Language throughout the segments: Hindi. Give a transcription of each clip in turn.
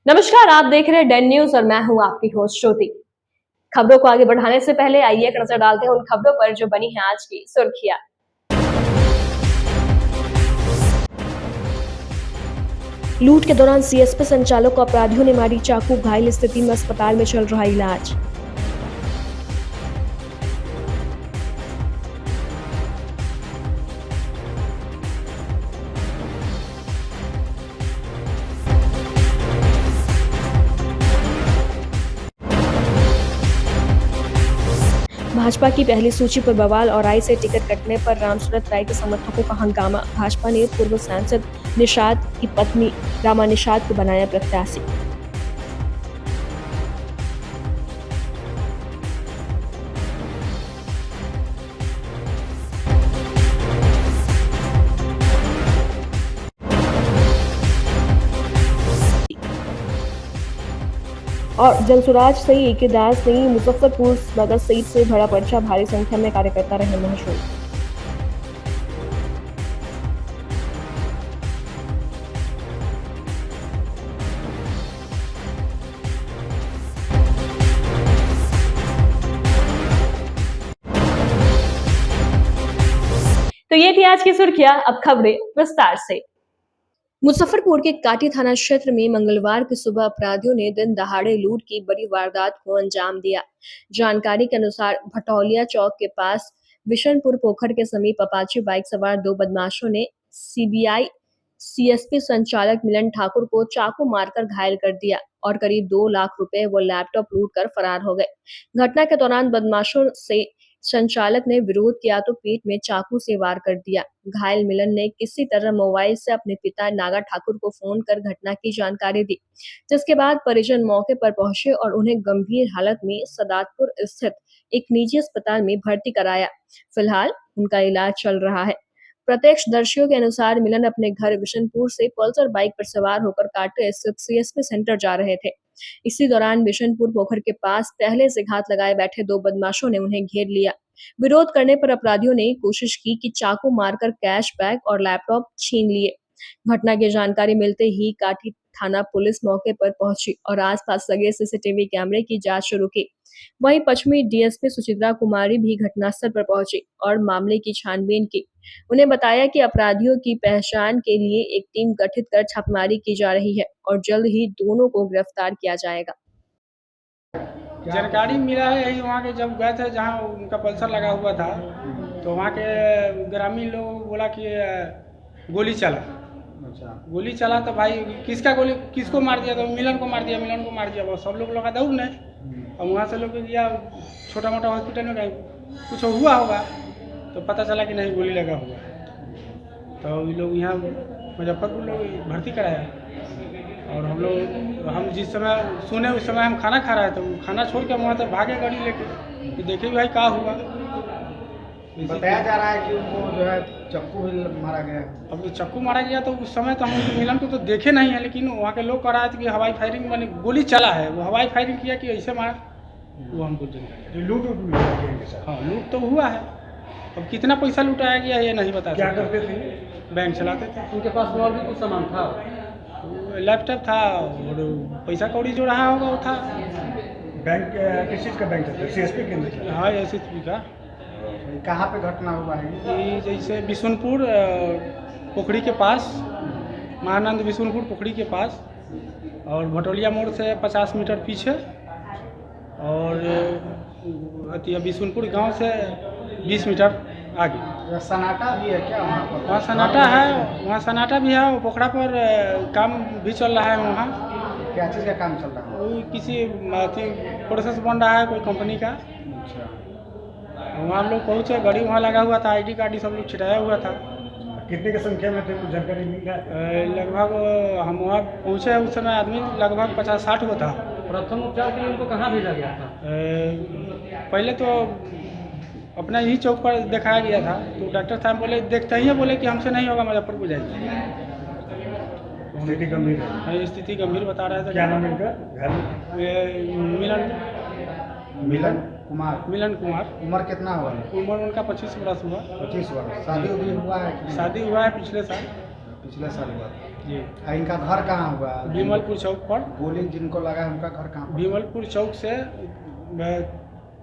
नमस्कार, आप देख रहे हैं डेन न्यूज और मैं हूं आपकी होस्ट श्रुति। खबरों को आगे बढ़ाने से पहले आइए एक नजर डालते हैं उन खबरों पर जो बनी हैं आज की सुर्खियां। लूट के दौरान सीएसपी संचालक को अपराधियों ने मारी चाकू, घायल स्थिति में अस्पताल में चल रहा इलाज। भाजपा की पहली सूची पर बवाल और राय से टिकट कटने पर रामसूरत राय के समर्थकों का हंगामा। भाजपा ने पूर्व सांसद निषाद की पत्नी रामा निषाद को बनाया प्रत्याशी। और जनसुराज सही एके दास नहीं, मुजफ्फरपुर नगर सीट से भरा पर्चा, भारी संख्या में कार्यकर्ता रहे मशहूर। तो ये थी आज की सुर्खियां, अब खबरें विस्तार से। मुजफ्फरपुर के काटी थाना क्षेत्र में मंगलवार की सुबह अपराधियों ने दिन दहाड़े लूट की बड़ी वारदात को अंजाम दिया। जानकारी के अनुसार भटौलिया चौक के पास बिशनपुर पोखर के समीप अपाची बाइक सवार दो बदमाशों ने सीबीआई सीएसपी संचालक मिलन ठाकुर को चाकू मारकर घायल कर दिया और करीब 2 लाख रुपए व लैपटॉप लूट कर फरार हो गए। घटना के दौरान बदमाशों से संचालक ने विरोध किया तो पीठ में चाकू से वार कर दिया। घायल मिलन ने किसी तरह मोबाइल से अपने पिता नागा ठाकुर को फोन कर घटना की जानकारी दी, जिसके बाद परिजन मौके पर पहुंचे और उन्हें गंभीर हालत में सदातपुर स्थित एक निजी अस्पताल में भर्ती कराया। फिलहाल उनका इलाज चल रहा है। प्रत्यक्षदर्शियों के अनुसार मिलन अपने घर बिशनपुर से पल्सर बाइक पर सवार होकर कांटे स्थित सीएसपी सेंटर जा रहे थे। इसी दौरान बिशनपुर पोखर के पास पहले से घात लगाए बैठे दो बदमाशों ने उन्हें घेर लिया। विरोध करने पर अपराधियों ने कोशिश की कि चाकू मारकर कैश बैग और लैपटॉप छीन लिए। घटना की जानकारी मिलते ही काठी थाना पुलिस मौके पर पहुंची और आसपास लगे सीसीटीवी कैमरे की जांच शुरू की। वहीं पश्चिमी डीएसपी सुचित्रा कुमारी भी घटनास्थल पर पहुंची और मामले की छानबीन की। उन्हें बताया कि अपराधियों की पहचान के लिए एक टीम गठित कर छापेमारी की जा रही है और जल्द ही दोनों को गिरफ्तार किया जाएगा। जानकारी मिला है यही वहाँ के जब गए थे जहाँ उनका पल्सर लगा हुआ था तो वहाँ के ग्रामीण लोग बोला कि गोली चला। अच्छा, गोली चला तो भाई किसका गोली किसको मार दिया? तो मिलन को मार दिया बस। सब लोग लगा दौड़ने और वहाँ से लोग गया छोटा मोटा हॉस्पिटल में, कहीं कुछ हुआ होगा तो पता चला कि नहीं गोली लगा हुआ। तो ये लोग यहाँ मुजफ्फरपुर लोग भर्ती कराया और हम जिस समय सुने उस समय हम खाना खा रहे थे। तो खाना छोड़ के वहाँ से भागे गाड़ी लेके कि देखे भाई क्या हुआ। बताया जा रहा है कि उनको जो है चक्कू भी मारा गया। अब चक्कू मारा गया तो उस समय तो हम मिलन को तो देखे नहीं है, लेकिन वहाँ के लोग कह रहा है कि हवाई फायरिंग माने गोली चला है। वो हवाई फायरिंग किया कि ऐसे मारा, वो हमको लूट हाँ लूट तो हुआ है। अब कितना पैसा लुटाया गया ये नहीं बता। क्या करते थे? बैंक चलाते थे। उनके पास और भी कुछ सामान था? लैपटॉप था और पैसा कौड़ी जो रहा होगा वो था। बैंक किस चीज़ का बैंक था? सीएसपी केंद्र? हाँ एसएसपी का। कहाँ पे घटना हुआ है ये? जैसे बिशुनपुर पोखरी के पास, महानंद बिशुनपुर पोखरी के पास और भटौलिया मोड़ से 50 मीटर पीछे और बिशुनपुर गांव से 20 मीटर आगे। सन्नाटा भी है क्या वहाँ पर? वहाँ सन्नाटा है, वहाँ सन्नाटा भी है। पोखरा पर काम भी चल रहा है। वहाँ क्या चीज़ का काम चल रहा है? वो किसी प्रोसेस बन रहा है कोई कंपनी का। अच्छा, वहाँ हम लोग पहुँचे, गाड़ी वहाँ लगा हुआ था, आईडी कार्ड सब लोग छिटाया हुआ था। कितने की संख्या में थे, कुछ जानकारी मिल है? लगभग हम वहाँ पहुँचे उस समय आदमी लगभग 50-60 हुआ था। प्रथम उपचार के लिए उनको कहाँ भेजा गया था? पहले तो अपना ही चौक पर दिखाया गया था तो डॉक्टर साहब बोले देखते ही बोले कि हमसे नहीं होगा, मुजफ्फरपुर जाइए। स्थिति गंभीर है? स्थिति गंभीर बता रहे थे। क्या नाम है इनका? मिलन कुमार। उम्र कितना हुआ? उम्र उनका 25 वर्ष हुआ। 25 वर्ष। शादी भी हुआ है? शादी हुआ है पिछले साल। पिछले साल हुआ। जी। इनका घर कहाँ हुआ? भीमलपुर चौक पर। गोली जिनको लगा है उनका घर कहाँ पर? भीमलपुर चौक से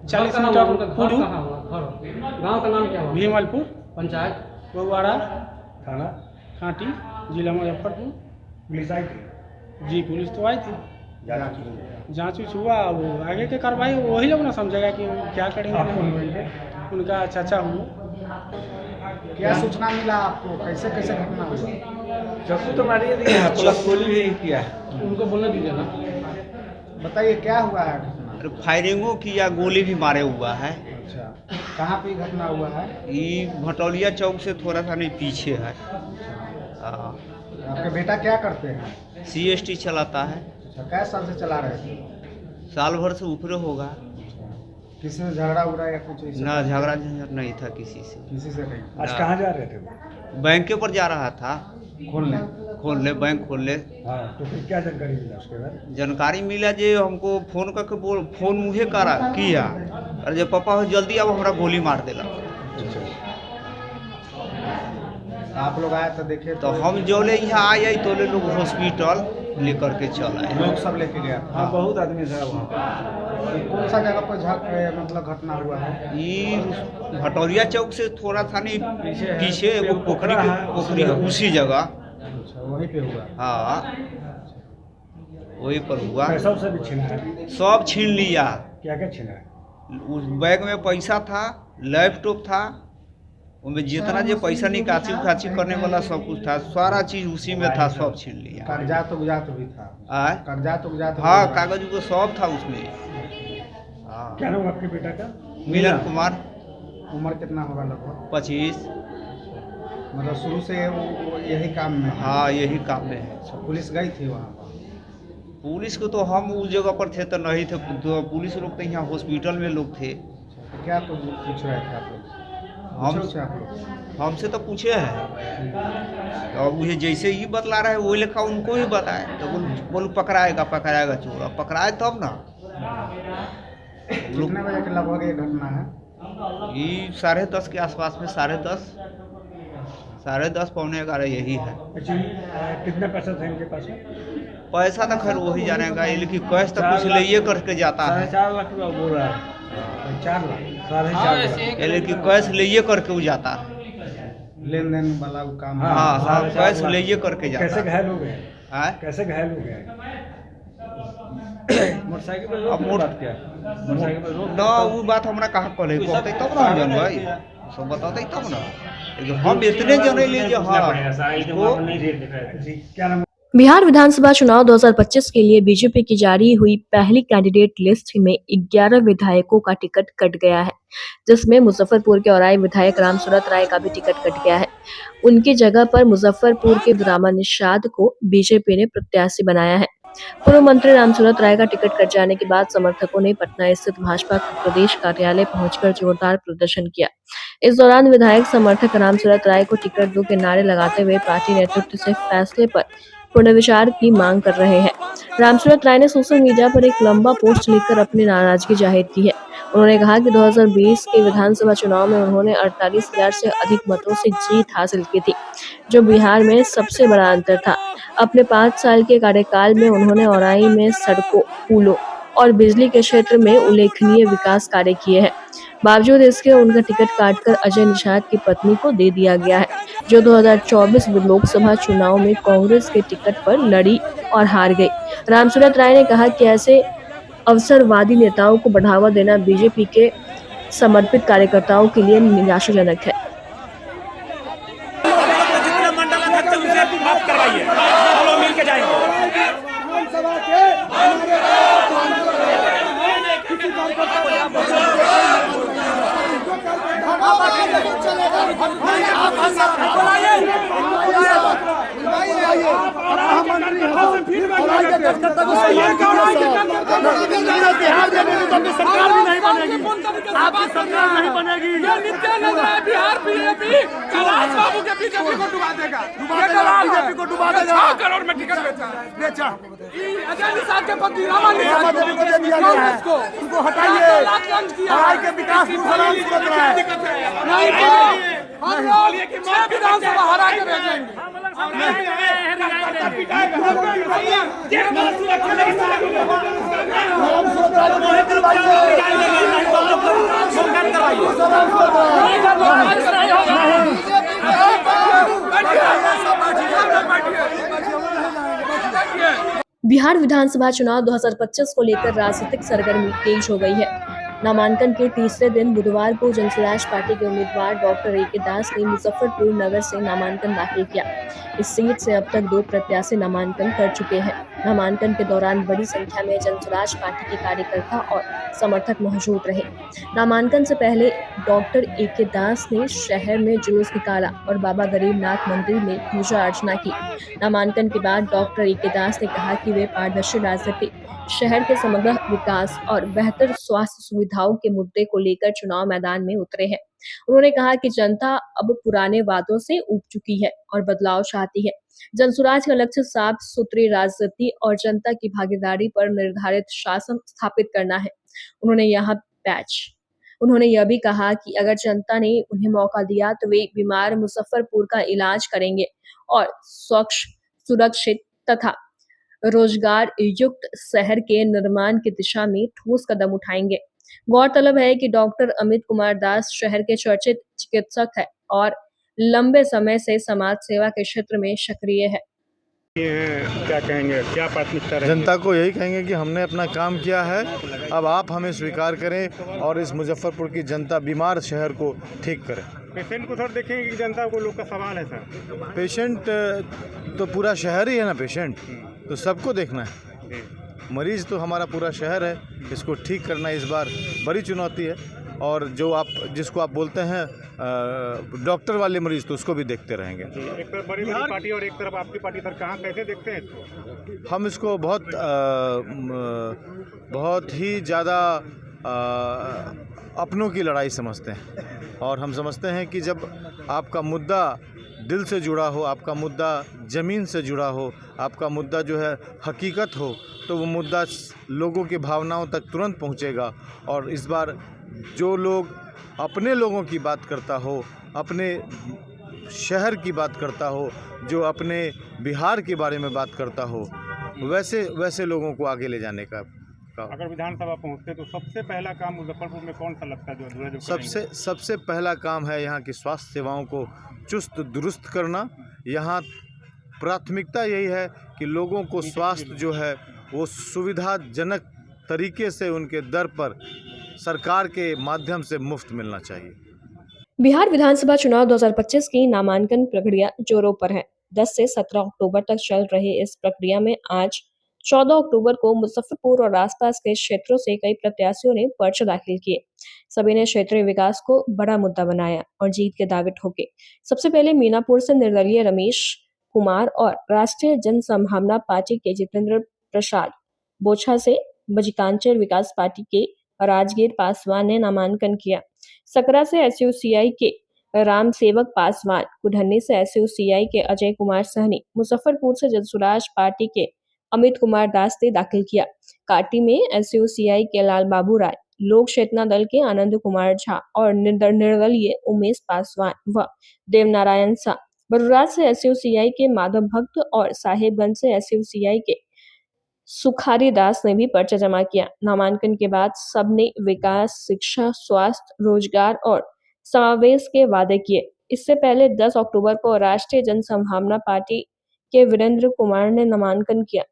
40 मीटर पूर्व गांव का नाम क्या हुआ? भीमलपुर, पंचायत बगुआड़ा, थाना कांटी, जिला मुजफ्फरपुर। पुलिस आई थी? जी, पुलिस तो आई थी, जांच जांच उच हुआ। वो आगे की कार्रवाई वही लोग ना समझेगा कि क्या करेंगे। उनका चाचा हुआ। क्या सूचना मिला आपको? कैसे कैसे घटना हुआ? चाकू तो मारिए दिया है, प्लस गोली भी किया है। उनको बोलने दीजिए ना। बताइए क्या हुआ है घटना? फायरिंगों किया, गोली भी मारे हुआ है। अच्छा, कहाँ पे घटना हुआ है? ये भटौलिया चौक से थोड़ा सा नहीं पीछे है। आपके बेटा क्या करते हैं? CST चलाता है। अच्छा, कै साल से चला रहे थे? साल भर से ऊपर होगा। किसी से झगड़ा उगड़ा या कुछ ऐसा? ना झगड़ा झंझट नहीं था किसी से। किसी से नहीं? आज कहाँ जा रहे थे? बैंक पर जा रहा था, खोलने बैंक खोलने। हाँ, तो फिर क्या जानकारी मिला उसके बाद? जानकारी मिला जे हमको फोन करके फोन मुझे किया, और जब पापा हो जल्दी अब हमारा गोली मार देला। आप लोग आए तो देखे तो हम जोले यहाँ आए तो लोग हॉस्पिटल लेकर के चल आए। लोग सब लेके गया? हाँ, बहुत आदमी था वहाँ पर। कौन सा जगह पर मतलब घटना हुआ है? ये भटौलिया चौक से थोड़ा था नहीं पीछे वो पोखरी है उसी जगह। अच्छा, वहीं पे हुआ? हाँ, वहीं पर हुआ। पैसा से भी छीना है? सब छीन लिया। क्या क्या छीना है? उस बैग में पैसा था, लैपटॉप था, उनमें जितना जो पैसा निकासी उकासी करने वाला सब कुछ था, सारा चीज उसी में था, सब छीन लिया। कागजात उगजात भी था? कागजात उगजात? हाँ, कागज वो सब था उसमें। हाँ। क्या नाम आपके बेटा का? मिलन कुमार। उम्र कितना होगा लगभग? 25। मतलब शुरू से वो यही काम में? हाँ, यही काम में है। पुलिस गई थी वहाँ पर? पुलिस को तो हम उस जगह पर थे तो नहीं थे, तो पुलिस लोग तो यहाँ हॉस्पिटल में लोग थे। तो क्या तो पूछ रहे थे आप लोग? हमसे तो पूछे हैं, और मुझे जैसे ही बतला रहे वो लिखा उनको ही बताए, तो बोलू पकड़ाएगा चोर, पकड़ाए तब ना। कितने बजे के लगभग ये घटना है? ये 10:30 के आसपास में, 10:30 पौने 11 यही है। कितना पैसा था इनके पास? पैसा तो खैर वही जानेगा, ये लेकिन कैश तो कुछ ले करके जाता है। 4.5 लाख रुपया बोल रहा है। 4 लाख? 4.5 लाख। ये लेकिन कैश ले करके वो जाता है। लेन देन वाला वो काम? हाँ, कैश ले करके जाता है। कैसे घायल हो गए? हाँ? कैसे घायल हो गए? मोटरसाइकिल पे रोक क्या? मोटरसाइकिल पे रोक ना, वो बात हमरा कहाँ कहले कहते तब ना हम जानबै, सब बताते तब ना। हम इतने जने लीजिए। हाँ, क्या नाम? बिहार विधानसभा चुनाव 2025 के लिए बीजेपी की जारी हुई पहली कैंडिडेट लिस्ट में 11 विधायकों का टिकट कट गया है, जिसमें मुजफ्फरपुर के औराई विधायक रामसूरत राय का भी टिकट कट गया है। उनकी जगह पर मुजफ्फरपुर के ड्रामा निषाद को बीजेपी ने प्रत्याशी बनाया है। पूर्व मंत्री रामसूरत राय का टिकट कट जाने के बाद समर्थकों ने पटना स्थित भाजपा के प्रदेश कार्यालय पहुंचकर जोरदार प्रदर्शन किया। इस दौरान विधायक समर्थक रामसूरत राय को टिकट दो के नारे लगाते हुए पार्टी नेतृत्व से फैसले पर पुनर्विचार की मांग कर रहे हैं। रामसूरत राय ने सोशल मीडिया पर एक लंबा पोस्ट लिखकर अपनी नाराजगी जाहिर की है। उन्होंने कहा कि 2020 के विधानसभा चुनाव में उन्होंने 48,000 से अधिक मतों से जीत हासिल की थी, जो बिहार में सबसे बड़ा अंतर था। अपने 5 साल के कार्यकाल में उन्होंने औराई में सड़कों, पुलों और बिजली के क्षेत्र में उल्लेखनीय विकास कार्य किए हैं। बावजूद इसके उनका टिकट काटकर अजय निषाद की पत्नी को दे दिया गया है, जो 2024 लोकसभा चुनाव में कांग्रेस के टिकट पर लड़ी और हार गई। रामसूरत राय ने कहा कि ऐसे अवसरवादी नेताओं को बढ़ावा देना बीजेपी के समर्पित कार्यकर्ताओं के लिए निराशाजनक है। आपकी सरकार नहीं बनेगी। बिहार बीजेपी कैलाश बाबू के बीजेपी को डुबा देगा। बीजेपी को डुबा देगा। 6 करोड़ में टिकट बेचा। अजय निषाद के पति रामा निषाद को दे दिया गया है। उनको हटाइए। पढ़ाई के विकास नहीं हम लोग 6 विधानसभा हरा के भेजेंगे। बिहार विधानसभा चुनाव 2025 को लेकर राजनीतिक सरगर्मी तेज हो गई है। नामांकन के तीसरे दिन बुधवार को जनसुराज पार्टी के उम्मीदवार डॉक्टर ए के दास ने मुजफ्फरपुर नगर से नामांकन दाखिल किया। इस सीट से अब तक 2 प्रत्याशी नामांकन कर चुके हैं। नामांकन के दौरान बड़ी संख्या में जनसुराज पार्टी के कार्यकर्ता और समर्थक मौजूद रहे। नामांकन से पहले डॉक्टर ए के दास ने शहर में जुलूस निकाला और बाबा गरीबनाथ मंदिर में पूजा अर्चना की। नामांकन के बाद डॉक्टर ए के दास ने कहा कि वे पारदर्शी राजनीति, शहर के समग्र विकास और बेहतर स्वास्थ्य सुविधाओं के मुद्दे को लेकर चुनाव मैदान में उतरे हैं। उन्होंने कहा कि जनता अब पुराने वादों से ऊब चुकी है और बदलाव चाहती है। जनसुराज का लक्ष्य साफ सुथरी राजनीति और जनता की भागीदारी पर निर्धारित शासन स्थापित करना है। उन्होंने यह भी कहा कि अगर जनता ने उन्हें मौका दिया तो वे बीमार मुजफ्फरपुर का इलाज करेंगे और स्वच्छ, सुरक्षित तथा रोजगार युक्त शहर के निर्माण की दिशा में ठोस कदम उठाएंगे। गौरतलब है कि डॉक्टर अमित कुमार दास शहर के चर्चित चिकित्सक है और लंबे समय से समाज सेवा के क्षेत्र में सक्रिय है। क्या कहेंगे, क्या प्राथमिकता रहेगी? जनता को यही कहेंगे कि हमने अपना काम किया है, अब आप हमें स्वीकार करें और इस मुजफ्फरपुर की जनता बीमार शहर को ठीक करें। पेशेंट को सर देखेंगे कि जनता को लोग का सवाल है सर। पेशेंट तो पूरा शहर ही है ना, पेशेंट तो सबको देखना है। मरीज तो हमारा पूरा शहर है, इसको ठीक करना इस बार बड़ी चुनौती है। और जिसको आप बोलते हैं डॉक्टर वाले मरीज, तो उसको भी देखते रहेंगे। एक तरफ बड़ी पार्टी और एक तरफ आपकी पार्टी, सर कहाँ कैसे देखते हैं इसको? हम इसको बहुत ही ज़्यादा अपनों की लड़ाई समझते हैं और हम समझते हैं कि जब आपका मुद्दा दिल से जुड़ा हो, आपका मुद्दा ज़मीन से जुड़ा हो, आपका मुद्दा जो है हकीकत हो, तो वो मुद्दा लोगों की भावनाओं तक तुरंत पहुंचेगा। और इस बार जो लोग अपने लोगों की बात करता हो, अपने शहर की बात करता हो, जो अपने बिहार के बारे में बात करता हो, वैसे लोगों को आगे ले जाने का अगर विधानसभा पहुंचते तो सबसे पहला काम मुजफ्फरपुर में कौन सा लगता है जो सबसे पहला काम है यहाँ की स्वास्थ्य सेवाओं को चुस्त दुरुस्त करना। यहाँ प्राथमिकता यही है कि लोगों को स्वास्थ्य जो है वो सुविधाजनक तरीके से उनके दर पर सरकार के माध्यम से मुफ्त मिलना चाहिए। बिहार विधानसभा चुनाव 2025 की नामांकन प्रक्रिया जोरों पर है। 10 से 17 अक्टूबर तक चल रहे इस प्रक्रिया में आज 14 अक्टूबर को मुजफ्फरपुर और आसपास के क्षेत्रों से कई प्रत्याशियों ने पर्चे दाखिल किए। सभी ने क्षेत्रीय विकास को बड़ा मुद्दा बनाया और जीत के दावे ठोके। सबसे पहले मीनापुर से निर्दलीय रमेश कुमार और राष्ट्रीय जनसंभावना पार्टी के जितेंद्र प्रसाद, बोछा से बजिकांचर विकास पार्टी के राजगीर पासवान ने नामांकन किया। सकरा से एसयूसीआई के राम सेवक पासवान, कुढ़नी से एसयूसीआई के अजय कुमार सहनी, मुजफ्फरपुर से जनसुराज पार्टी के अमित कुमार दास ने दाखिल किया। काटी में एसयूसीआई के लाल बाबू राय, लोक चेतना दल के आनंद कुमार झा और निर्दलीय उमेश पासवान व देवनारायण शाह, बरुराज से एसयूसीआई के माधव भक्त और साहेबगंज से एसयूसीआई के सुखारी दास ने भी पर्चा जमा किया। नामांकन के बाद सबने विकास, शिक्षा, स्वास्थ्य, रोजगार और समावेश के वादे किए। इससे पहले 10 अक्टूबर को राष्ट्रीय जनसंभावना पार्टी के वीरेंद्र कुमार ने नामांकन किया।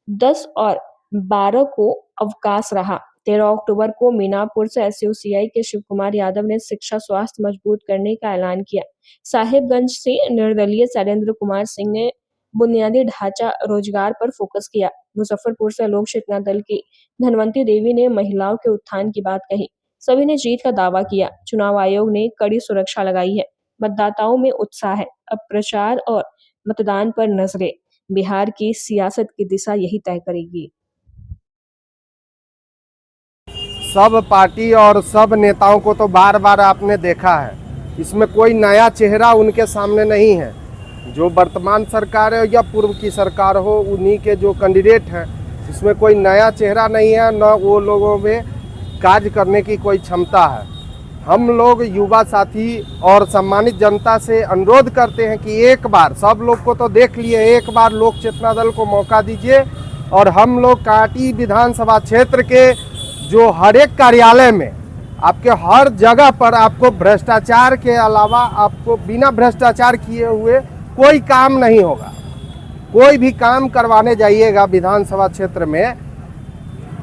10 और 12 को अवकाश रहा। 13 अक्टूबर को मीनापुर से एसयूसीआई के शिव कुमार यादव ने शिक्षा, स्वास्थ्य मजबूत करने का ऐलान किया। साहेबगंज से निर्दलीय शैलेंद्र कुमार सिंह ने बुनियादी ढांचा, रोजगार पर फोकस किया। मुजफ्फरपुर से लोक चेतना दल की धनवंती देवी ने महिलाओं के उत्थान की बात कही। सभी ने जीत का दावा किया। चुनाव आयोग ने कड़ी सुरक्षा लगाई है। मतदाताओं में उत्साह है। अब प्रचार और मतदान पर नजरें। बिहार की सियासत की दिशा यही तय करेगी। सब पार्टी और सब नेताओं को तो बार बार आपने देखा है, इसमें कोई नया चेहरा उनके सामने नहीं है। जो वर्तमान सरकार है या पूर्व की सरकार हो, उन्हीं के जो कैंडिडेट हैं, इसमें कोई नया चेहरा नहीं है, न वो लोगों में कार्य करने की कोई क्षमता है। हम लोग युवा साथी और सम्मानित जनता से अनुरोध करते हैं कि एक बार, सब लोग को तो देख लिए, एक बार लोक चेतना दल को मौका दीजिए और हम लोग कांटी विधानसभा क्षेत्र के जो हर एक कार्यालय में आपके हर जगह पर आपको भ्रष्टाचार के अलावा आपको बिना भ्रष्टाचार किए हुए कोई काम नहीं होगा। कोई भी काम करवाने जाइएगा विधानसभा क्षेत्र में,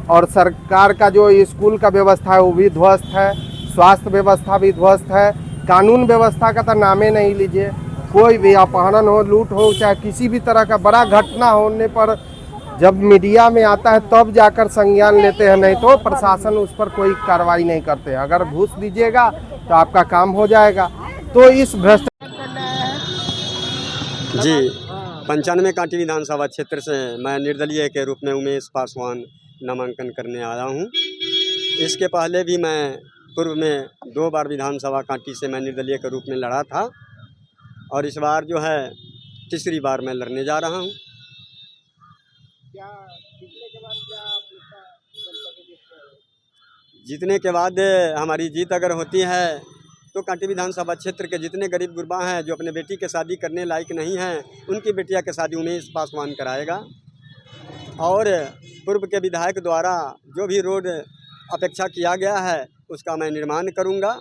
और सरकार का जो स्कूल का व्यवस्था है वो भी ध्वस्त है, स्वास्थ्य व्यवस्था भी ध्वस्त है, कानून व्यवस्था का तो नामे नहीं लीजिए। कोई भी अपहरण हो, लूट हो, चाहे किसी भी तरह का बड़ा घटना होने पर जब मीडिया में आता है तब जाकर संज्ञान लेते हैं, नहीं तो प्रशासन उस पर कोई कार्रवाई नहीं करते। अगर घूस दीजिएगा तो आपका काम हो जाएगा। तो इस जी 95 कांटी विधानसभा क्षेत्र से मैं निर्दलीय के रूप में उमेश पासवान नामांकन करने आया हूँ। इसके पहले भी मैं पूर्व में 2 बार विधानसभा कांटी से मैं निर्दलीय के रूप में लड़ा था और इस बार जो है तीसरी बार मैं लड़ने जा रहा हूँ। जीतने के बाद हमारी जीत अगर होती है तो कांटी विधानसभा क्षेत्र के जितने गरीब गुरबा हैं जो अपने बेटी के शादी करने लायक नहीं हैं, उनकी बेटिया के शादी उमेश पासवान कराएगा। और पूर्व के विधायक द्वारा जो भी रोड अपेक्षा किया गया है उसका मैं निर्माण करूंगा।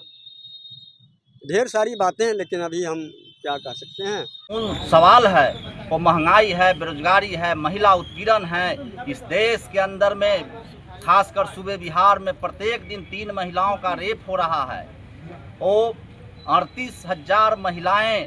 ढेर सारी बातें, लेकिन अभी हम क्या कह सकते हैं। सवाल है वो महंगाई है, बेरोजगारी है, महिला उत्पीड़न है। इस देश के अंदर में खासकर सूबे बिहार में प्रत्येक दिन 3 महिलाओं का रेप हो रहा है। वो 38,000 महिलाएं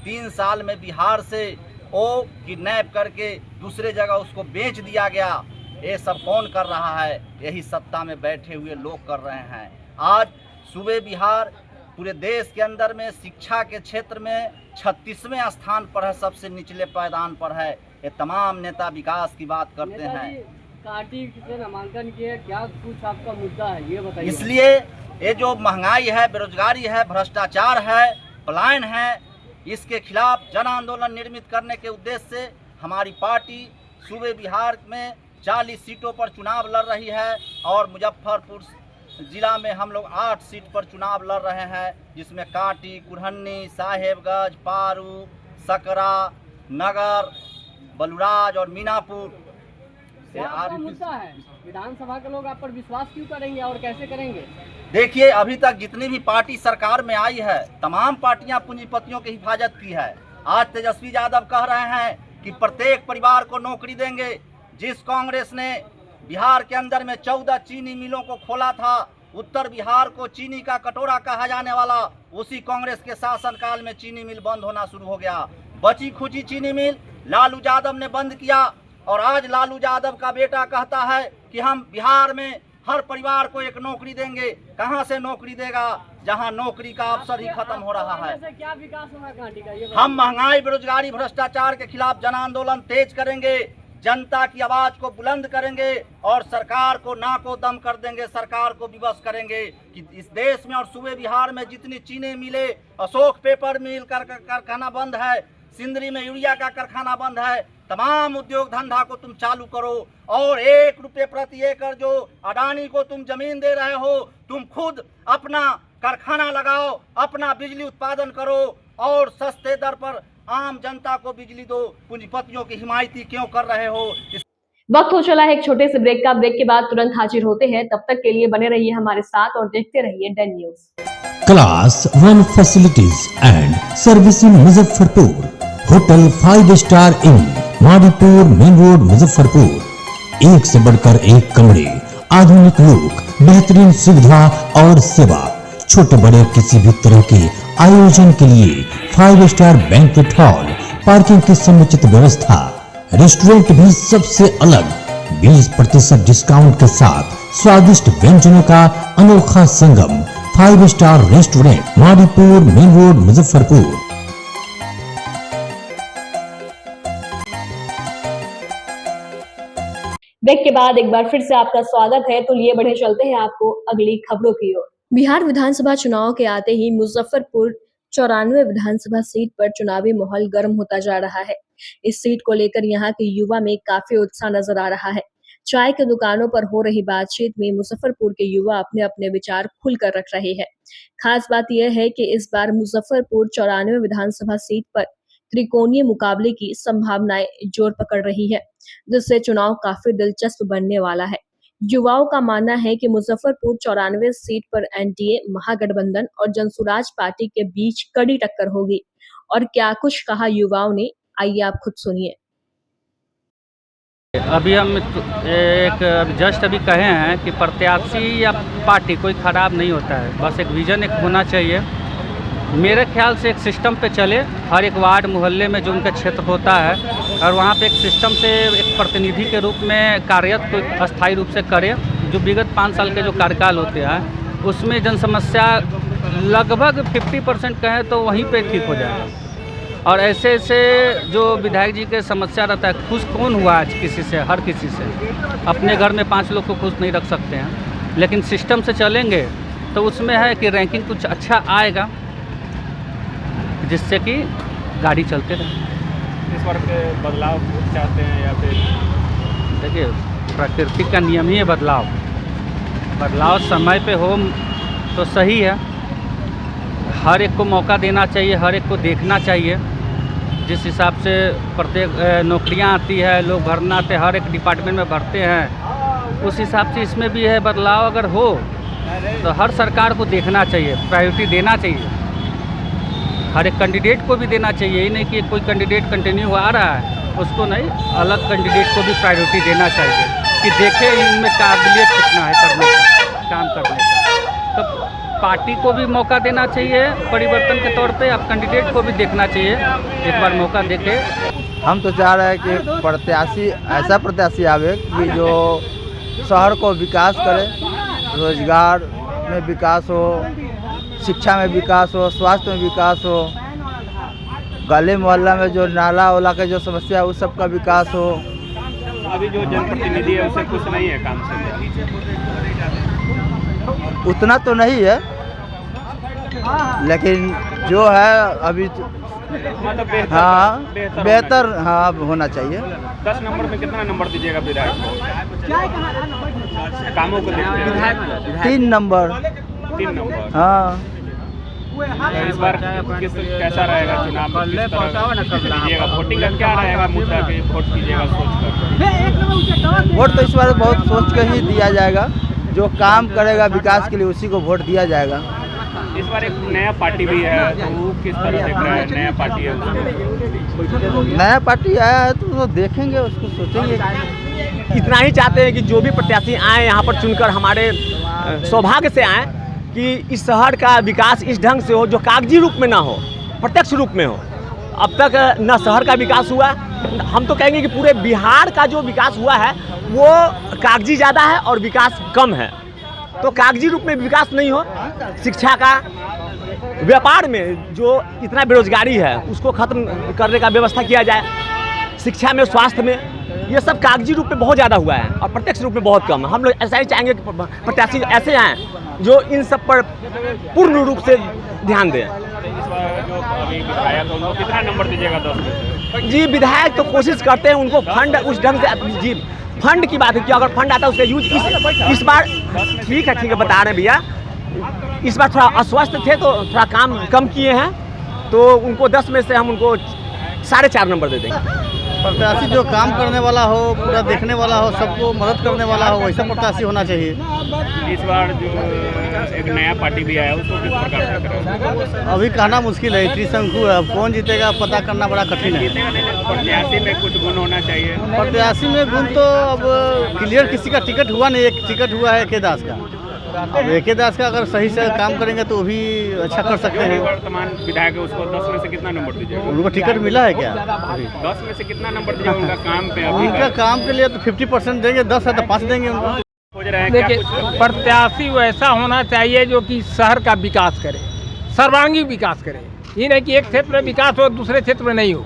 3 साल में बिहार से वो किडनैप करके दूसरे जगह उसको बेच दिया गया। ये सब कौन कर रहा है? यही सत्ता में बैठे हुए लोग कर रहे हैं। आज सूबे बिहार पूरे देश के अंदर में शिक्षा के क्षेत्र में 36वें स्थान पर है, सबसे निचले पायदान पर है। ये तमाम नेता विकास की बात करते हैं। कांटी से नामांकन किए, क्या कुछ आपका मुद्दा है ये बताइए। इसलिए ये जो महंगाई है, बेरोजगारी है, भ्रष्टाचार है, पलायन है, इसके खिलाफ जन आंदोलन निर्मित करने के उद्देश्य से हमारी पार्टी सूबे बिहार में 40 सीटों पर चुनाव लड़ रही है और मुजफ्फरपुर जिला में हम लोग 8 सीट पर चुनाव लड़ रहे हैं, जिसमें कांटी, कुरहन्नी, साहेबगंज, पारू, सकरा, नगर, बलुराज और मीनापुर। आपका मुद्दा है, विधानसभा के लोग आप पर विश्वास क्यों करेंगे और कैसे करेंगे? देखिए, अभी तक जितनी भी पार्टी सरकार में आई है, तमाम पार्टियां पूंजीपतियों की हिफाजत की है। आज तेजस्वी यादव कह रहे हैं कि प्रत्येक परिवार को नौकरी देंगे। जिस कांग्रेस ने बिहार के अंदर में 14 चीनी मिलों को खोला था, उत्तर बिहार को चीनी का कटोरा कहा जाने वाला, उसी कांग्रेस के शासनकाल में चीनी मिल बंद होना शुरू हो गया। बची खुची चीनी मिल लालू यादव ने बंद किया और आज लालू यादव का बेटा कहता है कि हम बिहार में हर परिवार को एक नौकरी देंगे। कहां से नौकरी देगा जहां नौकरी का अवसर ही खत्म हो रहा है। क्या विकास होगा कांटी का ये? हम महंगाई, बेरोजगारी, भ्रष्टाचार के खिलाफ जन आंदोलन तेज करेंगे, जनता की आवाज को बुलंद करेंगे और सरकार को नाको दम कर देंगे, सरकार को विवश करेंगे कि इस देश में और सूबे बिहार में जितनी चीनी मिले, अशोक पेपर मिल कारखाना बंद है, सिंदरी में यूरिया का कारखाना बंद है, तमाम उद्योग धंधा को तुम चालू करो और 1 रुपये प्रति एकड़ जो अडानी को तुम जमीन दे रहे हो, तुम खुद अपना कारखाना लगाओ, अपना बिजली उत्पादन करो और सस्ते दर पर आम जनता को बिजली दो। पूंजीपतियों की हिमायती क्यों कर रहे हो? वक्त हो चला है एक छोटे से ब्रेक का। ब्रेक के बाद तुरंत हाजिर होते हैं। तब तक के लिए बने रहिए हमारे साथ और देखते रहिए Den News. Class 1 facilities and service in Muzaffarpur. Hotel 5 star in Madipur main road Muzaffarpur. एक से बढ़कर एक कमरे, आधुनिक लुक, बेहतरीन सुविधा और सेवा। छोटे बड़े किसी भी तरह के आयोजन के लिए 5 स्टार बैंक्वेट हॉल, पार्किंग की समुचित व्यवस्था, रेस्टोरेंट भी सबसे अलग 20% डिस्काउंट के साथ स्वादिष्ट व्यंजनों का अनोखा संगम। 5 star restaurant, Madipur main road Muzaffarpur. Break के बाद एक बार फिर से आपका स्वागत है। तो लिए बढ़े चलते हैं आपको अगली खबरों की ओर। बिहार विधानसभा चुनाव के आते ही मुजफ्फरपुर 94 विधानसभा सीट पर चुनावी माहौल गर्म होता जा रहा है। इस सीट को लेकर यहाँ के युवा में काफी उत्साह नजर आ रहा है। चाय के दुकानों पर हो रही बातचीत में मुजफ्फरपुर के युवा अपने अपने विचार खुलकर रख रहे हैं। खास बात यह है कि इस बार मुजफ्फरपुर 94 विधानसभा सीट पर त्रिकोणीय मुकाबले की संभावनाएं जोर पकड़ रही है, जिससे चुनाव काफी दिलचस्प बनने वाला है। युवाओं का मानना है कि मुजफ्फरपुर 94 सीट पर एनडीए, महागठबंधन और जनसुराज पार्टी के बीच कड़ी टक्कर होगी। और क्या कुछ कहा युवाओं ने, आइए आप खुद सुनिए। अभी हम एक जस्ट अभी कहे हैं कि प्रत्याशी या पार्टी कोई खराब नहीं होता है, बस एक विजन एक होना चाहिए। मेरे ख्याल से एक सिस्टम पे चले, हर एक वार्ड मोहल्ले में जो उनका क्षेत्र होता है और वहाँ पे एक सिस्टम से एक प्रतिनिधि के रूप में कार्यरत कोई अस्थायी रूप से करे। जो विगत 5 साल के जो कार्यकाल होते हैं उसमें जन समस्या लगभग 50% कहें तो वहीं पे ठीक हो जाए। और ऐसे ऐसे जो विधायक जी के समस्या रहता है, खुश कौन हुआ आज किसी से, हर किसी से। अपने घर में 5 लोग को खुश नहीं रख सकते हैं, लेकिन सिस्टम से चलेंगे तो उसमें है कि रैंकिंग कुछ अच्छा आएगा जिससे कि गाड़ी चलते रहे। इस बार के बदलाव चाहते हैं या फिर देखिए, प्रकृति का नियम ही है बदलाव। बदलाव समय पे हो तो सही है। हर एक को मौका देना चाहिए, हर एक को देखना चाहिए। जिस हिसाब से प्रत्येक नौकरियां आती है, लोग भरना आते, हर एक डिपार्टमेंट में भरते हैं, उस हिसाब से इसमें भी है बदलाव। अगर हो तो हर सरकार को देखना चाहिए, प्रायोरिटी देना चाहिए। हर एक कैंडिडेट को भी देना चाहिए, ये नहीं कि कोई कैंडिडेट कंटिन्यू आ रहा है उसको नहीं, अलग कैंडिडेट को भी प्रायोरिटी देना चाहिए कि देखें इनमें काबिलियत कितना है करने का, काम करने का। तो पार्टी को भी मौका देना चाहिए परिवर्तन के तौर पे, अब कैंडिडेट को भी देखना चाहिए, एक बार मौका देके। हम तो चाह रहे हैं कि प्रत्याशी ऐसा प्रत्याशी आवे कि जो शहर को विकास करे, रोजगार में विकास हो, शिक्षा में विकास हो, स्वास्थ्य में विकास हो, गली मोहल्ला में जो नाला वाला के जो समस्या है उस सब का विकास हो। अभी जो जनप्रतिनिधि है उसे कुछ नहीं है काम से, उतना तो नहीं है, लेकिन जो है अभी मतलब बेहतर हाँ होना चाहिए। 10 नंबर में कितना नंबर दीजिएगा विधायक को कामों को देखते? 3 नंबर। 3 नंबर। हाँ। इस बार कैसा रहेगा चुनाव? कीजिएगा वोटिंग का क्या रहेगा मुद्दा कि वोट कीजिएगा सोचकर? वोट तो इस बार बहुत सोच कर ही दिया जाएगा। जो काम करेगा विकास के लिए उसी को वोट दिया जाएगा। इस बार एक नया पार्टी भी है, तो वो किस तरह देख रहा है? नया पार्टी है, नया पार्टी आया है तो देखेंगे, उसको सोचेंगे। इतना ही चाहते हैं कि जो भी प्रत्याशी आए यहाँ पर चुनकर हमारे सौभाग्य से आए कि इस शहर का विकास इस ढंग से हो जो कागजी रूप में ना हो, प्रत्यक्ष रूप में हो। अब तक न शहर का विकास हुआ, हम तो कहेंगे कि पूरे बिहार का जो विकास हुआ है वो कागजी ज़्यादा है और विकास कम है। तो कागजी रूप में विकास नहीं हो, शिक्षा का, व्यापार में जो इतना बेरोजगारी है उसको खत्म करने का व्यवस्था किया जाए, शिक्षा में, स्वास्थ्य में, ये सब कागजी रूप में बहुत ज़्यादा हुआ है और प्रत्यक्ष रूप में बहुत कम। हम लोग ऐसा ही चाहेंगे कि प्रत्याशी ऐसे आएँ जो इन सब पर पूर्ण रूप से ध्यान दें। जो अभी विधायक है उनको कितना नंबर दीजिएगा 10 में से? जी, विधायक तो कोशिश करते हैं उनको फंड उस ढंग से, जी फंड की बात है कि अगर फंड आता है उसका यूज इस बार ठीक है बता रहे हैं भैया, इस बार थोड़ा अस्वस्थ थे तो थोड़ा काम कम किए हैं, तो उनको 10 में से हम उनको 4.5 नंबर दे देंगे। प्रत्याशी जो काम करने वाला हो, पूरा देखने वाला हो, सबको मदद करने वाला हो, वैसा प्रत्याशी होना चाहिए। इस बार जो एक नया पार्टी भी आया उसको किस प्रकार से करें? अभी कहना मुश्किल है, त्रिशंकु है, अब कौन जीतेगा पता करना बड़ा कठिन है। प्रत्याशी में कुछ गुण होना चाहिए। प्रत्याशी में गुण तो अब क्लियर किसी का टिकट हुआ नहीं, एक टिकट हुआ है AK दास का। अब AK दास का अगर सही से काम करेंगे तो भी अच्छा कर सकते हैं। वर्तमान विधायक है उसको 10 में से कितना नंबर दीजिएगा? उनको टिकट मिला है क्या? 10 में से कितना नंबर दीजिएगा उनका काम पे? उनका काम के लिए तो 50% देंगे, 10 है तो 5 देंगे उनको। देखिए, प्रत्याशी वैसा होना चाहिए जो कि शहर का विकास करे, सर्वांगीण विकास करे। ये नहीं कि एक क्षेत्र में विकास हो दूसरे क्षेत्र में नहीं हो।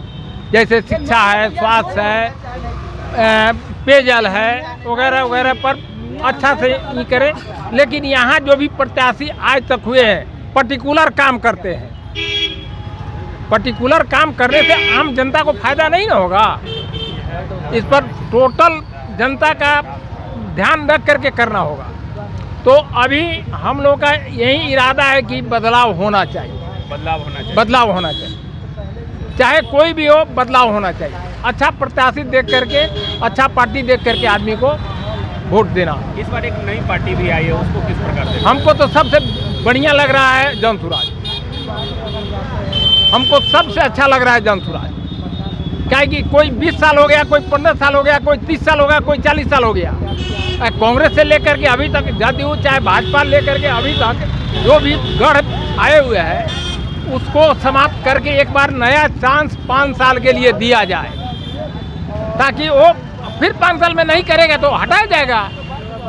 जैसे शिक्षा है, स्वास्थ्य है, पेयजल है, वगैरह वगैरह पर अच्छा से ये करे। लेकिन यहाँ जो भी प्रत्याशी आज तक हुए हैं पर्टिकुलर काम करते हैं। पर्टिकुलर काम करने से आम जनता को फायदा नहीं ना होगा। इस पर टोटल जनता का ध्यान रख करके करना होगा। तो अभी हम लोग का यही इरादा है कि बदलाव होना चाहिए, बदलाव होना चाहिए, चाहे कोई भी हो, बदलाव होना चाहिए। अच्छा प्रत्याशी देख करके, अच्छा पार्टी देख करके आदमी को वोट देना। इस बार एक नई पार्टी भी आई है, उसको किस प्रकार से? हमको तो सबसे बढ़िया लग रहा है जनसुराज, हमको सबसे अच्छा लग रहा है जनसुराज। क्या कि कोई 20 साल हो गया, कोई 15 साल हो गया, कोई 30 साल हो गया, कोई 40 साल हो गया, कांग्रेस से लेकर के अभी तक, जदयू चाहे भाजपा लेकर के अभी तक जो भी गढ़ आए हुए हैं उसको समाप्त करके एक बार नया चांस 5 साल के लिए दिया जाए, ताकि वो फिर 5 साल में नहीं करेगा तो हटाया जाएगा।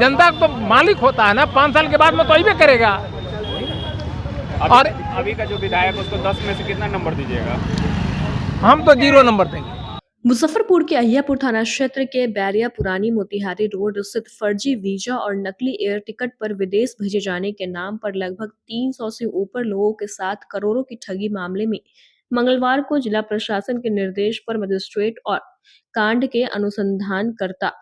जनता को मालिक होता है ना, 5 साल के बाद में तो ही भी करेगा। और अभी का जो विधायक उसको 10 में से कितना नंबर दीजिएगा? हम तो 0 नंबर देंगे। मुजफ्फरपुर के अहियापुर थाना क्षेत्र के बैरिया पुरानी मोतिहारी रोड स्थित फर्जी वीजा और नकली एयर टिकट पर विदेश भेजे जाने के नाम पर लगभग 300 से ऊपर लोगों के साथ करोड़ों की ठगी मामले में मंगलवार को जिला प्रशासन के निर्देश पर मजिस्ट्रेट और कांड के अनुसंधानकर्ता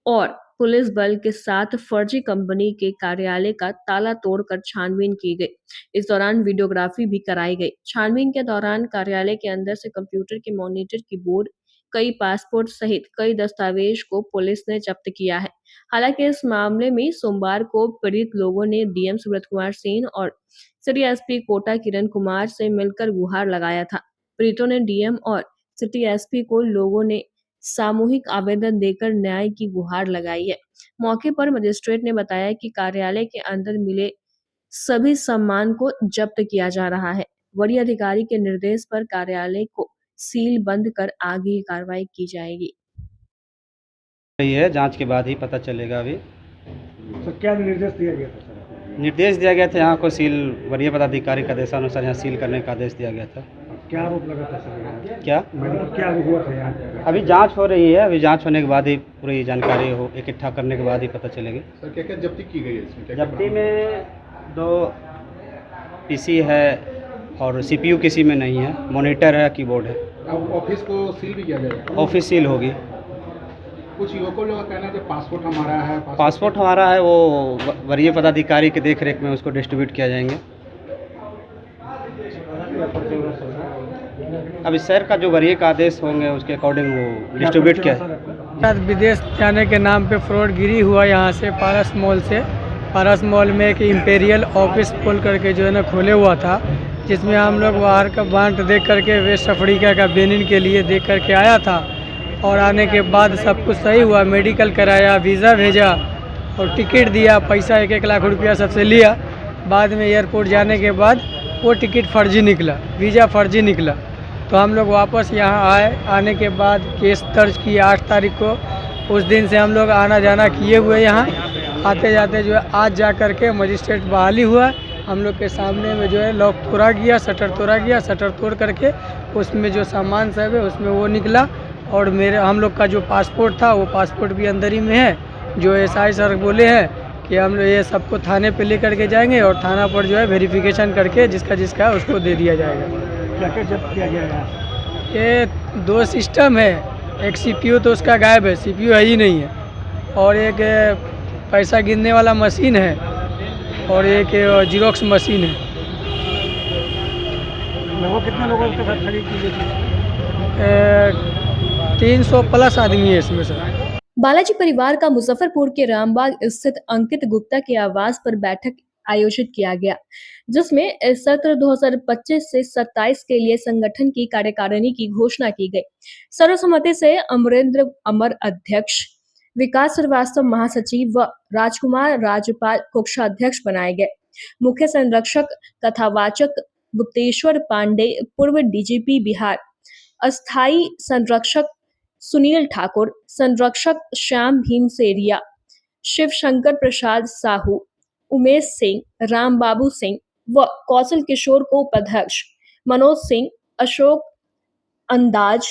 और पुलिस बल के साथ फर्जी कंपनी के कार्यालय का ताला तोड़कर छानबीन की गई। इस दौरान वीडियोग्राफी भी कराई गई। छानबीन के दौरान कार्यालय के अंदर से कंप्यूटर के मॉनिटर कीबोर्ड, कई पासपोर्ट सहित कई दस्तावेज को पुलिस ने जब्त किया है। हालांकि इस मामले में सोमवार को पीड़ित लोगों ने डीएम सुब्रत कुमार सिंह और सिटी एसपी कोटा किरण कुमार से मिलकर गुहार लगाया था। पीड़ितों ने डीएम और सिटी एसपी को लोगों ने सामूहिक आवेदन देकर न्याय की गुहार लगाई है। मौके पर मजिस्ट्रेट ने बताया कि कार्यालय के अंदर मिले सभी सामान को जब्त किया जा रहा है। वरीय अधिकारी के निर्देश पर कार्यालय को सील बंद कर आगे की कार्रवाई की जाएगी। है जांच के बाद ही पता चलेगा। अभी तो क्या निर्देश दिया गया था सर? निर्देश दिया गया था यहाँ को सील, वरीय पदाधिकारी का आदेशानुसार यहाँ सील करने का आदेश दिया गया था। क्या आरोप लगा था सर? क्या क्या हुआ था यहाँ? अभी जांच हो रही है, अभी जांच होने के बाद ही पूरी जानकारी हो इकट्ठा करने के बाद ही पता चलेगी। सर क्या क्या जब्ती की गई है इसमें? जब्ती में 2 पीसी है और सीपीयू किसी में नहीं है, मॉनिटर है, कीबोर्ड है। ऑफिस को सील भी किया जाएगा? ऑफिस सील होगी। कुछ युवकों का कहना है कि पासपोर्ट हमारा है, पासपोर्ट हमारा है, वो वरीय पदाधिकारी के देख रेख में उसको डिस्ट्रीब्यूट किया जाएंगे। अभी सर का जो वरीय का आदेश होंगे उसके अकॉर्डिंग वो डिस्ट्रीब्यूट किया। विदेश जाने के नाम पे फ्रॉड गिरी हुआ यहाँ से पारस मॉल से। पारस मॉल में एक इम्पेरियल ऑफिस खोल करके जो है ना खोले हुआ था, जिसमें हम लोग बाहर का बांट देख करके वेस्ट अफ्रीका का बेनिन के लिए देख करके आया था। और आने के बाद सब कुछ सही हुआ, मेडिकल कराया, वीज़ा भेजा और टिकट दिया, पैसा 1-1 लाख रुपया सबसे लिया। बाद में एयरपोर्ट जाने के बाद वो टिकट फर्जी निकला, वीज़ा फर्जी निकला। तो हम लोग वापस यहाँ आए। आने के बाद केस दर्ज किया 8 तारीख को। उस दिन से हम लोग आना जाना किए हुए यहाँ, आते जाते जो है आज जा कर के मजिस्ट्रेट बहाली हुआ। हम लोग के सामने में जो है लॉक तोड़ा गया, शटर तोड़ा गया। शटर तोड़ करके उसमें जो सामान सब है उसमें वो निकला। और हम लोग का जो पासपोर्ट था वो पासपोर्ट भी अंदर ही में है। जो एसआई सर बोले हैं कि हम लोग ये सबको थाने पे लेकर के जाएंगे और थाना पर जो है वेरिफिकेशन करके जिसका है उसको दे दिया जाएगा। क्या क्या जब्त किया गया है? ये 2 सिस्टम है, एक सीपीयू तो उसका गायब है, सीपीयू है ही नहीं है, और एक पैसा गिनने वाला मशीन है और एक जीरोक्स मशीन है। लगभग कितने लोगों के साथ ठगी की गई थी? 300 प्लस आदमी है इसमें सर। बालाजी परिवार का मुजफ्फरपुर के रामबाग स्थित अंकित गुप्ता के आवास पर बैठक आयोजित किया गया, जिसमें इस सत्र 2025 से 27 के लिए संगठन की कार्यकारिणी की घोषणा की गई। सर्वसम्मति से अमरेंद्र अमर अध्यक्ष, विकास श्रीवास्तव महासचिव व राजकुमार राजपाल कोषाध्यक्ष बनाए गए। मुख्य संरक्षक कथावाचक गुप्तेश्वर पांडे, पूर्व डीजीपी बिहार, अस्थायी संरक्षक सुनील ठाकुर, संरक्षक श्याम भीम सेरिया, शिव शंकर प्रसाद साहू, उमेश सिंह, राम बाबू सिंह व कौशल किशोर को उपाध्यक्ष, मनोज सिंह, अशोक अंदाज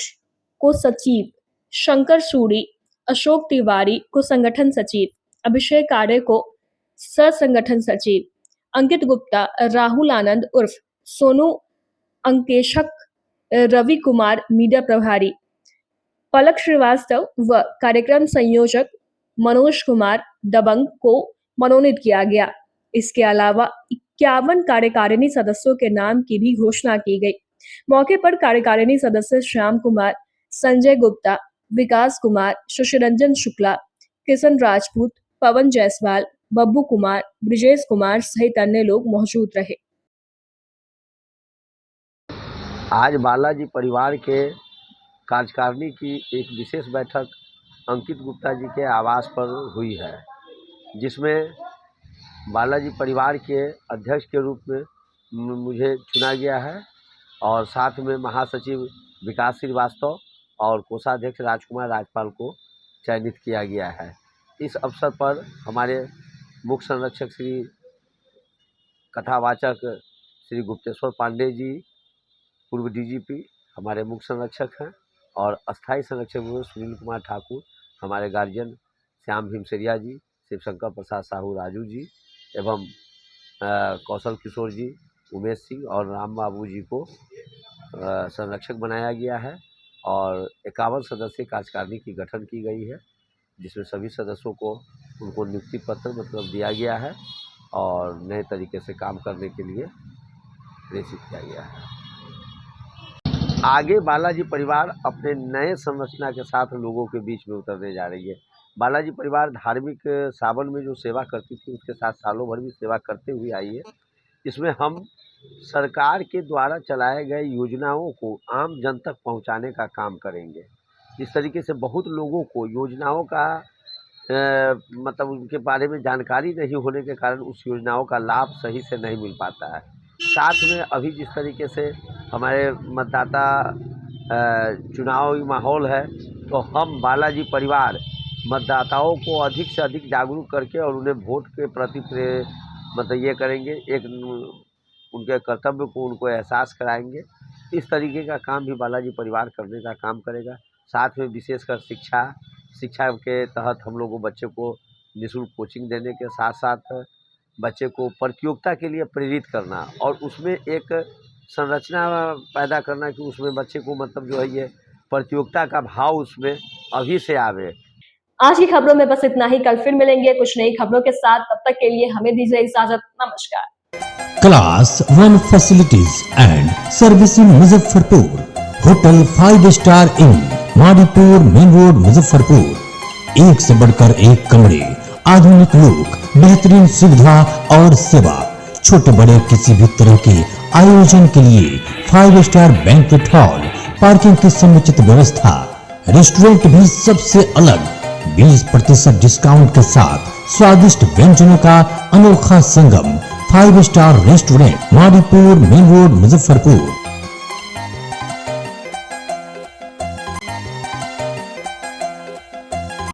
को सचिव, शंकर सूरी, अशोक तिवारी को संगठन सचिव, अभिषेक आर्य को सह संगठन सचिव, अंकित गुप्ता, राहुल आनंद उर्फ सोनू अंकेशक, रवि कुमार मीडिया प्रभारी, पलक श्रीवास्तव व कार्यक्रम संयोजक मनोज कुमार दबंग को मनोनीत किया गया। इसके अलावा 51 कार्यकारिणी सदस्यों के नाम की भी घोषणा की गई। मौके पर कार्यकारिणी सदस्य श्याम कुमार, संजय गुप्ता, विकास कुमार, शशिरंजन शुक्ला, किशन राजपूत, पवन जायसवाल, बब्बू कुमार, ब्रिजेश कुमार सहित अन्य लोग मौजूद रहे। आज बालाजी परिवार के कार्यकारिणी की एक विशेष बैठक अंकित गुप्ता जी के आवास पर हुई है, जिसमें बालाजी परिवार के अध्यक्ष के रूप में मुझे चुना गया है और साथ में महासचिव विकास श्रीवास्तव और कोषाध्यक्ष राजकुमार राजपाल को चयनित किया गया है। इस अवसर पर हमारे मुख्य संरक्षक श्री कथावाचक श्री गुप्तेश्वर पांडे जी, पूर्व डीजीपी हमारे मुख्य संरक्षक हैं, और अस्थाई संरक्षक सुनील कुमार ठाकुर, हमारे गार्जियन श्याम भीमसेरिया जी, शिवशंकर प्रसाद साहू राजू जी एवं कौशल किशोर जी, उमेश सिंह और राम बाबू जी को संरक्षक बनाया गया है और 51 सदस्यीय कार्यकारिणी की गठन की गई है, जिसमें सभी सदस्यों को उनको नियुक्ति पत्र मतलब दिया गया है और नए तरीके से काम करने के लिए प्रेषित किया गया है। आगे बालाजी परिवार अपने नए संरचना के साथ लोगों के बीच में उतरने जा रही है। बालाजी परिवार धार्मिक सावन में जो सेवा करती थी उसके साथ सालों भर भी सेवा करते हुए आई है। इसमें हम सरकार के द्वारा चलाए गए योजनाओं को आम जन तक पहुंचाने का काम करेंगे। इस तरीके से बहुत लोगों को योजनाओं का मतलब उनके बारे में जानकारी नहीं होने के कारण उस योजनाओं का लाभ सही से नहीं मिल पाता है। साथ में अभी जिस तरीके से हमारे मतदाता चुनावी माहौल है, तो हम बालाजी परिवार मतदाताओं को अधिक से अधिक जागरूक करके और उन्हें वोट के प्रति मतलब ये करेंगे, एक उनके कर्तव्य को उनको एहसास कराएंगे। इस तरीके का काम भी बालाजी परिवार करने का काम करेगा। साथ में विशेषकर शिक्षा के तहत हम लोग बच्चे को निःशुल्क कोचिंग देने के साथ साथ बच्चे को प्रतियोगिता के लिए प्रेरित करना और उसमें एक संरचना पैदा करना कि उसमें बच्चे को मतलब जो है ये प्रतियोगिता का भाव उसमें अभी से आवे। आज की खबरों में बस इतना ही। कल फिर मिलेंगे कुछ नई खबरों के साथ। तब तक के लिए हमें दीजिए इजाजत। नमस्कार। Class 1 facilities and servicing Muzaffarpur, hotel 5 star in, Mauripur main road Muzaffarpur. एक से बढ़कर एक कमरे, आधुनिक लोक, बेहतरीन सुविधा और सेवा। छोटे बड़े किसी भी तरह के आयोजन के लिए 5 स्टार बैंक्वेट हॉल, पार्किंग की समुचित व्यवस्था, रेस्टोरेंट भी सबसे अलग 20% डिस्काउंट के साथ स्वादिष्ट व्यंजनों का अनोखा संगम। 5 star restaurant, Mauripur main road Muzaffarpur.